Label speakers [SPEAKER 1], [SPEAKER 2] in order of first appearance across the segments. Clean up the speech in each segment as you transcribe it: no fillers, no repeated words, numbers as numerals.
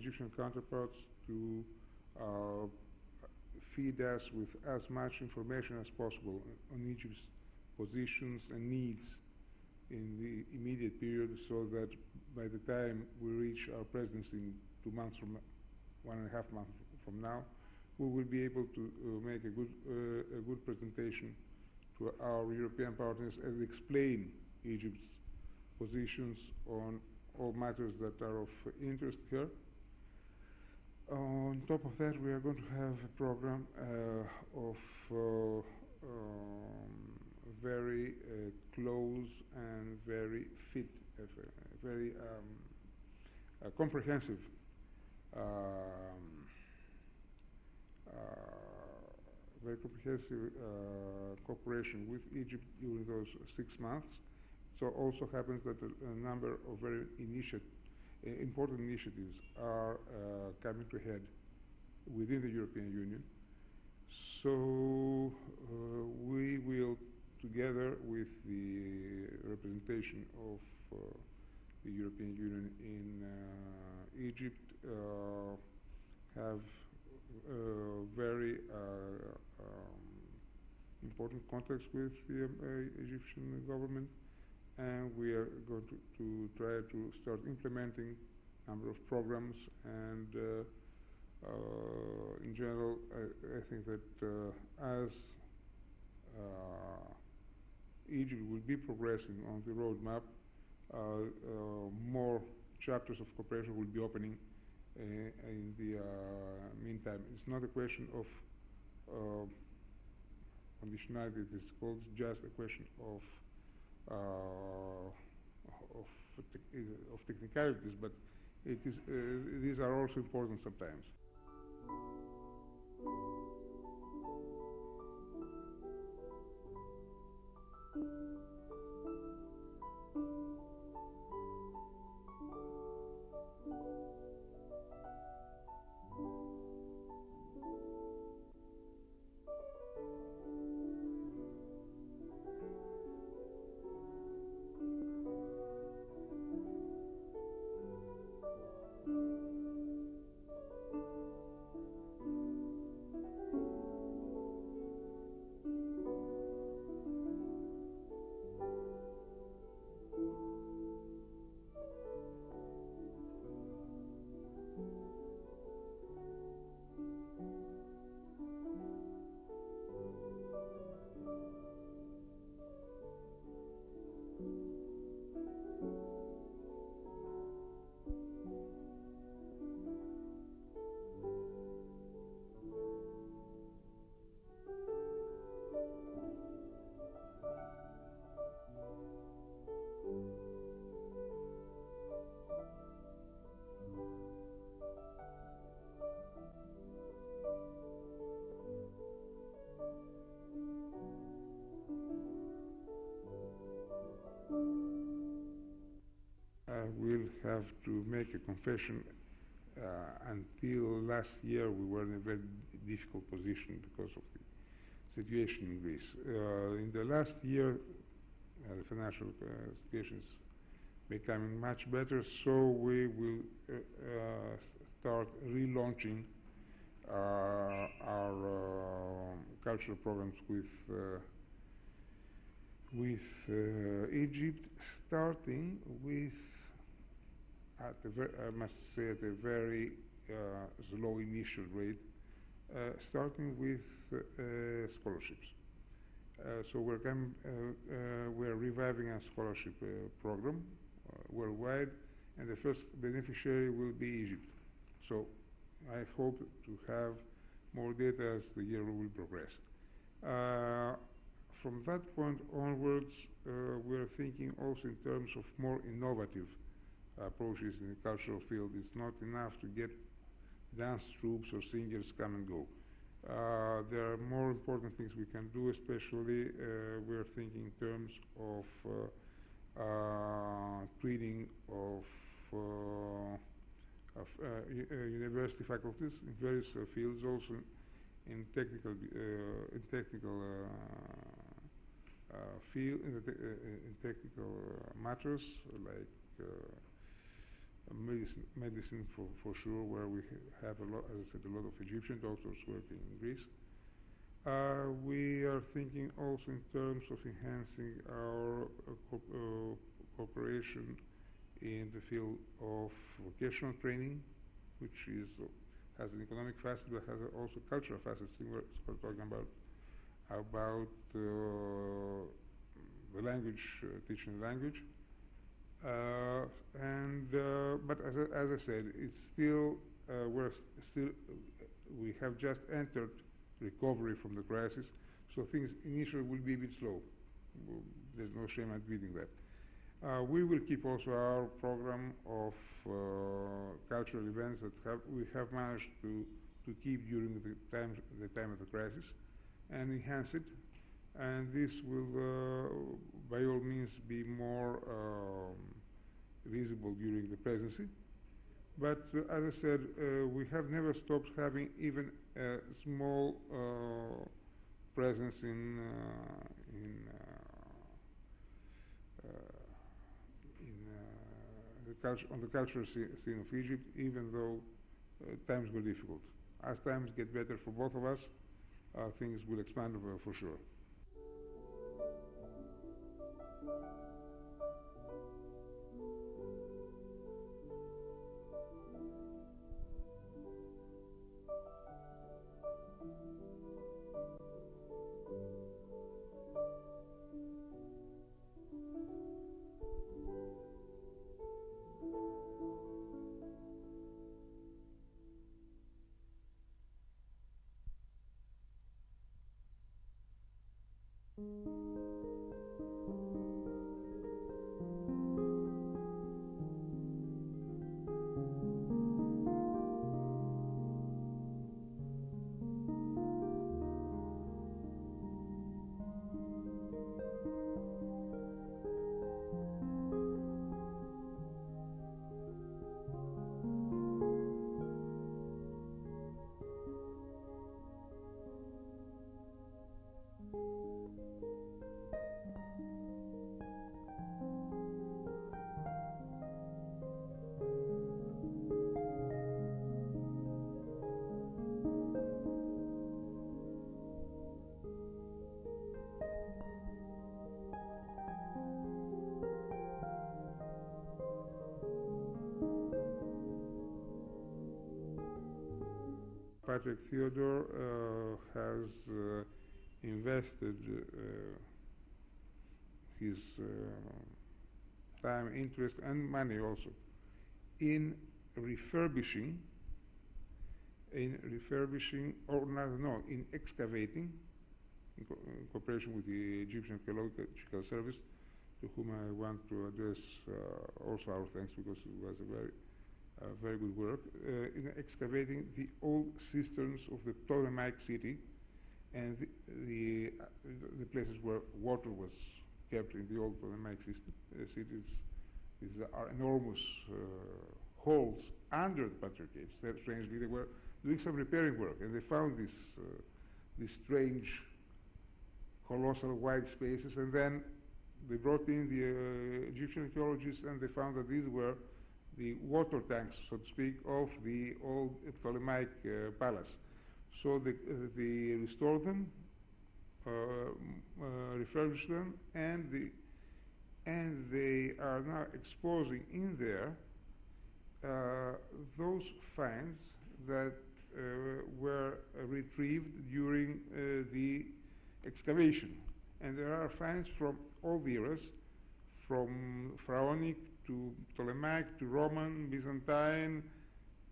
[SPEAKER 1] Egyptian counterparts to feed us with as much information as possible on Egypt's positions and needs in the immediate period, so that by the time we reach our presidency in 2 months from 1.5 months from now, we will be able to make a good presentation to our European partners and explain Egypt's positions on all matters that are of interest here. On top of that, we are going to have a program of very close and very fit, very comprehensive cooperation with Egypt during those 6 months. So also happens that a number of very important initiatives are coming to a head within the European Union. So we will, together with the representation of the European Union in Egypt, have very important contacts with the Egyptian government, and we are going to try to start implementing a number of programs. And in general, I think that as Egypt will be progressing on the roadmap, more chapters of cooperation will be opening in the meantime. It's not a question of conditionality, it is called just a question of technicalities, but it is, these are also important sometimes. I will have to make a confession. Until last year, we were in a very difficult position because of the situation in Greece. In the last year, the financial situation is becoming much better, so we will start relaunching our cultural programs with Egypt, starting with, I must say, at a very slow initial rate, starting with scholarships. So we're reviving a scholarship program worldwide, and the first beneficiary will be Egypt. So I hope to have more data as the year will progress. From that point onwards, we're thinking also in terms of more innovative approaches in the cultural field. It's not enough to get dance troupes or singers come and go. There are more important things we can do, especially we're thinking in terms of training of university faculties in various fields, also in technical matters like medicine for sure, where we have a lot, as I said, a lot of Egyptian doctors working in Greece. We are thinking also in terms of enhancing our cooperation in the field of vocational training, which has an economic facet but has also cultural facets. We're talking about the language, teaching language. But as I said, it's still we have just entered recovery from the crisis, so things initially will be a bit slow. There's no shame admitting that. We will keep also our program of cultural events that we have managed to keep during the time of the crisis, and enhance it. And this will, by all means, be more visible during the presidency. But as I said, we have never stopped having even a small presence on the cultural scene of Egypt, even though times were difficult. As times get better for both of us, things will expand for sure. Patrick Theodore has invested his time, interest, and money also in refurbishing, in excavating, in cooperation with the Egyptian Geological Service, to whom I want to address also our thanks, because it was a very good work, in excavating the old cisterns of the Ptolemaic city and the places where water was kept in the old Ptolemaic cities. These are enormous holes under the Patriarchates. Strangely, they were doing some repairing work, and they found these strange, colossal wide spaces, and then they brought in the Egyptian archaeologists, and they found that these were the water tanks, so to speak, of the old Ptolemaic palace. So they restored them, refurbished them, and they are now exposing in there those finds that were retrieved during the excavation. And there are finds from all the eras, from Pharaonic to Ptolemaic to Roman, Byzantine,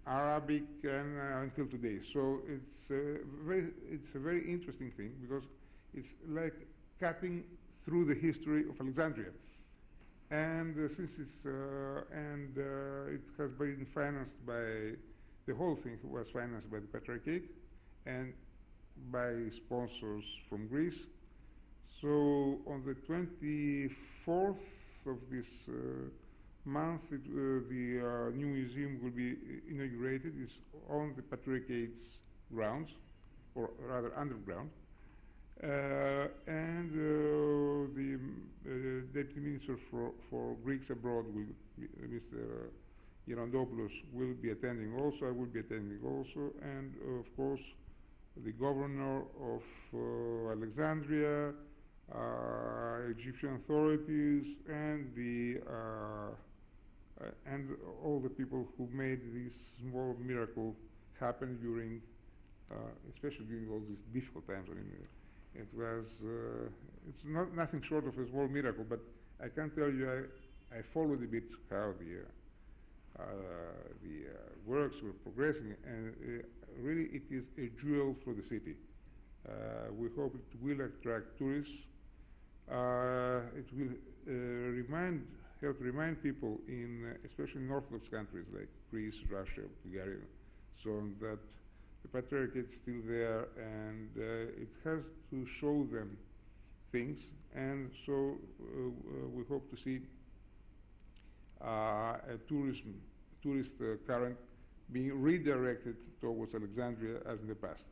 [SPEAKER 1] Arabic, and until today. So it's a very interesting thing, because it's like cutting through the history of Alexandria. And since it's it has been financed by, the whole thing was financed by the Patriarchate and by sponsors from Greece. So on the 24th of this month, the new museum will be inaugurated. It's on the Patriarchate's grounds, or rather underground. And the Deputy Minister for Greeks Abroad, Mr. Yannandopoulos will be attending also, I will be attending also, and of course the governor of Alexandria, Egyptian authorities, and and all the people who made this small miracle happen during, especially during all these difficult times. I mean, it was, it's not nothing short of a small miracle, but I can tell you, I followed a bit how the works were progressing, and really it is a jewel for the city. We hope it will attract tourists. It will help remind people in, especially in Orthodox countries like Greece, Russia, Bulgaria, so on, that the Patriarchate is still there, and it has to show them things, and so we hope to see a tourist current being redirected towards Alexandria as in the past.